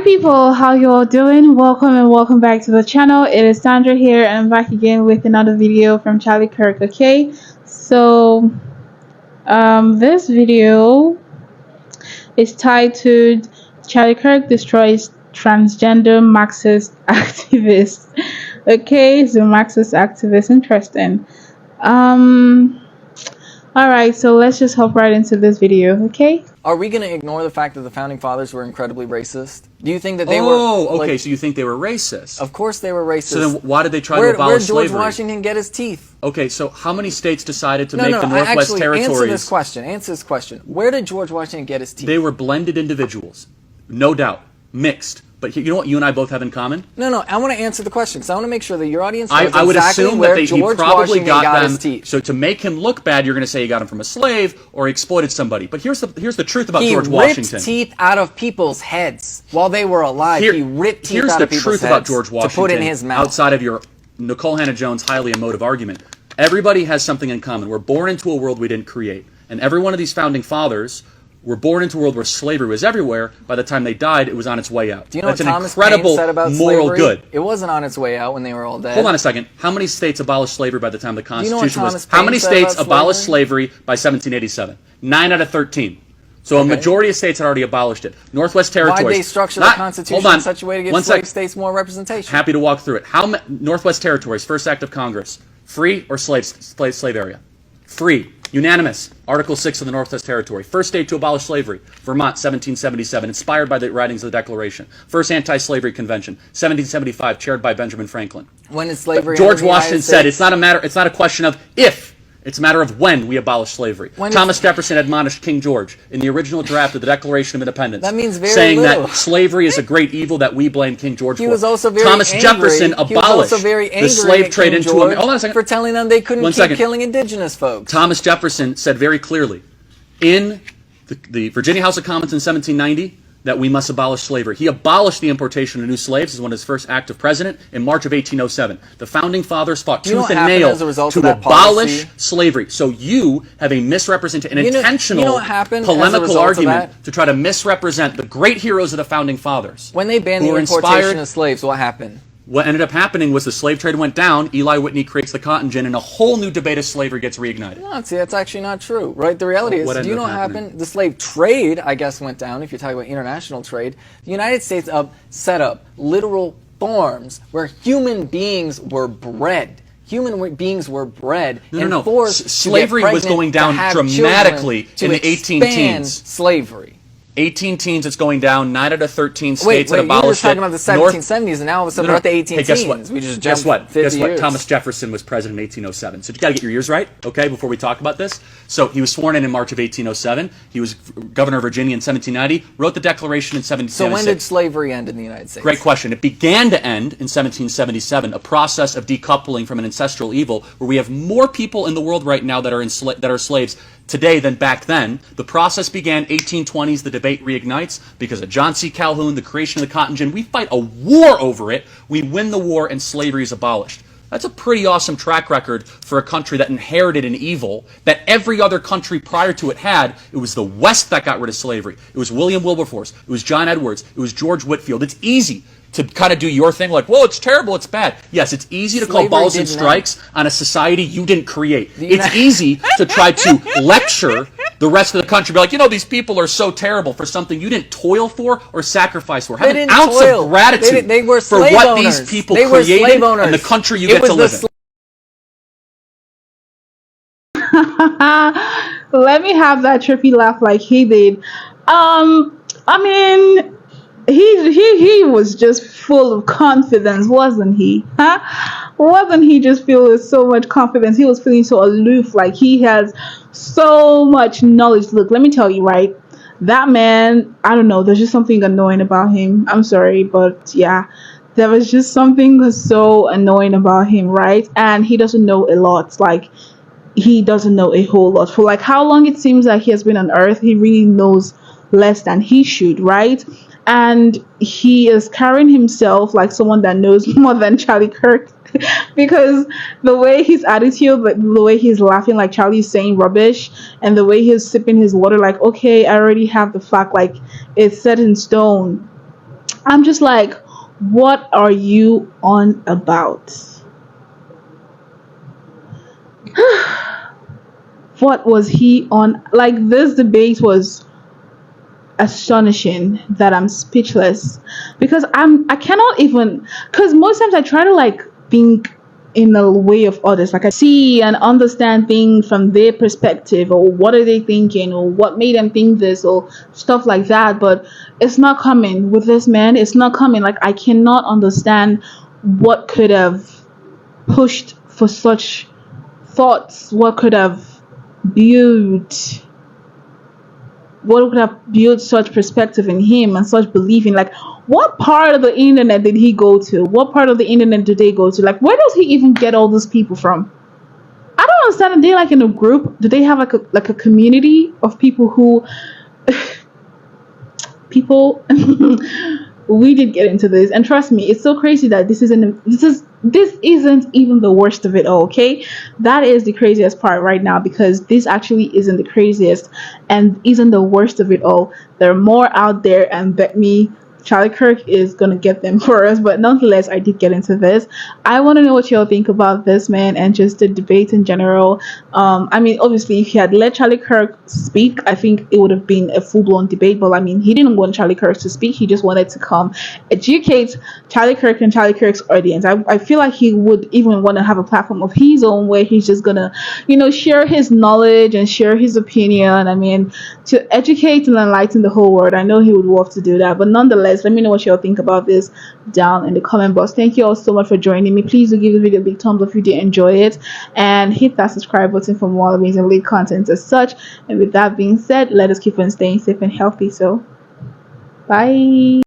People, how you all doing? Welcome and welcome back to the channel. It is Sandra here and I'm back again with another video from Charlie Kirk. Okay, so this video is titled Charlie Kirk destroys transgender Marxist activists. Okay, so Marxist activist, interesting. Alright, so let's just hop right into this video, okay? Are we going to ignore the fact that the Founding Fathers were incredibly racist? Do you think that they were... Oh, okay, so you think they were racist. Of course they were racist. So then why did they try to abolish slavery? Where did George Washington get his teeth? Okay, so how many states decided to make the Northwest Territories... Answer this question. Answer this question. Where did George Washington get his teeth? They were blended individuals. No doubt. Mixed. But you know what you and I both have in common? No, I want to answer the question because I want to make sure that your audience knows I would exactly assume where that George he probably Washington got his teeth. So to make him look bad, you're going to say he got him from a slave or he exploited somebody. But here's the truth about George Washington. He ripped teeth out of people's heads while they were alive. He ripped teeth out of people's heads. Here's the truth about George Washington to put in his mouth. Outside of your Nicole Hannah-Jones highly emotive argument. Everybody has something in common. We're born into a world we didn't create. And every one of these founding fathers were born into a world where slavery was everywhere. By the time they died, it was on its way out. Do you know That's what an Thomas incredible Paine said about moral slavery? good. It wasn't on its way out when they were all dead. Hold on a second. How many states abolished slavery by the time the Constitution was? Paine How many said states about abolished slavery by 1787? 9 out of 13. So a majority of states had already abolished it. Northwest Territories. Why did they structure the Constitution in such a way to give slave states more representation? Happy to walk through it. Northwest Territories, first act of Congress, free or slave area? Free. Unanimous. Article 6 of the Northwest Territory. First state to abolish slavery, Vermont, 1777, inspired by the writings of the Declaration. First anti-slavery convention, 1775, chaired by Benjamin Franklin. When is slavery? George Washington said it's not a question of if, it's a matter of when we abolish slavery. Thomas Jefferson admonished King George in the original draft of the Declaration of Independence, that means very saying little. that slavery is a great evil that we blame King George for. He was also very Thomas angry. Jefferson abolished the slave trade into George hold on a second. for telling them they couldn't keep killing indigenous folks. Thomas Jefferson said very clearly in the Virginia House of Commons in 1790 that we must abolish slavery. He abolished the importation of new slaves as one of his first active president in March of 1807. The Founding Fathers fought tooth and nail to abolish slavery. So you have a misrepresentation, an intentional polemical argument to try to misrepresent the great heroes of the Founding Fathers. When they banned the importation of slaves, what happened? What ended up happening was the slave trade went down, Eli Whitney creates the cotton gin, and a whole new debate of slavery gets reignited. No, see, that's actually not true, right? The reality is, do you know what happened? The slave trade, I guess, went down, if you're talking about international trade. The United States set up literal farms where human beings were bred. Human beings were bred and forced slavery was going down dramatically in the 18 teens. Slavery. 18 teens, it's going down. 9 out of 13 states that abolished it. You were talking about the 1770s, and now all of a sudden we're at the 18 teens. Guess what? We just guess jumped 50 years. Thomas Jefferson was president in 1807. So you got to get your years right, okay, before we talk about this. So he was sworn in March of 1807. He was governor of Virginia in 1790. Wrote the Declaration in 1776. So when did slavery end in the United States? Great question. It began to end in 1777, a process of decoupling from an ancestral evil, where we have more people in the world right now that are slaves today than back then. The process began 1820s. The debate reignites because of John C. Calhoun, the creation of the cotton gin. We fight a war over it. We win the war, and slavery is abolished. That's a pretty awesome track record for a country that inherited an evil that every other country prior to it had. It was the West that got rid of slavery. It was William Wilberforce. It was John Edwards. It was George Whitefield. It's easy to kind of do your thing like, well, it's terrible, it's bad. Yes, it's easy to call balls and strikes on a society you didn't create. It's easy to try to lecture the rest of the country, be like, you know, these people are so terrible for something you didn't toil for or sacrifice for. Have an ounce of gratitude for what these people created and the country you get to live in. Let me have that trippy laugh like he did. I mean, he was just full of confidence, wasn't he? Wasn't he just filled with so much confidence? He was feeling so aloof, like he has so much knowledge. Look, let me tell you, right? That man, I don't know, there's just something annoying about him. I'm sorry, but yeah, there was just something so annoying about him, right? And he doesn't know a lot. Like, he doesn't know a whole lot. For like how long it seems like he has been on Earth, he really knows less than he should, right? And he is carrying himself like someone that knows more than Charlie Kirk. Because the way his attitude, the way he's laughing like Charlie's saying rubbish, and the way he's sipping his water like, okay, I already have the fact, like it's set in stone. I'm just like, what are you on about? What was he on? Like, this debate was astonishing that I'm speechless, because I cannot even, because most times I try to like think in the way of others, like I see and understand things from their perspective, or what are they thinking, or what made them think this, or stuff like that. But it's not coming with this man. It's not coming. Like, I cannot understand what could have pushed for such thoughts, what could have built what could have built such perspective in him and such belief in, like, what part of the internet did he go to? What part of the internet did they go to? Like, where does he even get all these people from? I don't understand. Are they like in a group? Do they have like a community of people who people we did get into this, and trust me, it's so crazy that this isn't even the worst of it all. Okay, that is the craziest part right now, because this actually isn't the craziest and isn't the worst of it all. There are more out there, and bet me Charlie Kirk is gonna get them for us. But nonetheless, I did get into this. I want to know what y'all think about this man and just the debate in general. I mean, obviously, if he had let Charlie Kirk speak, I think it would have been a full-blown debate. But I mean, he didn't want Charlie Kirk to speak. He just wanted to come educate Charlie Kirk and Charlie Kirk's audience. I feel like he would even want to have a platform of his own where he's just gonna, share his knowledge and share his opinion. I mean, to educate and enlighten the whole world. I know he would love to do that. But nonetheless, let me know what y'all think about this down in the comment box. Thank you all so much for joining me. Please do give the video a big thumbs up if you did enjoy it, and hit that subscribe button for more amazing lead content as such. And with that being said, let us keep on staying safe and healthy. So bye.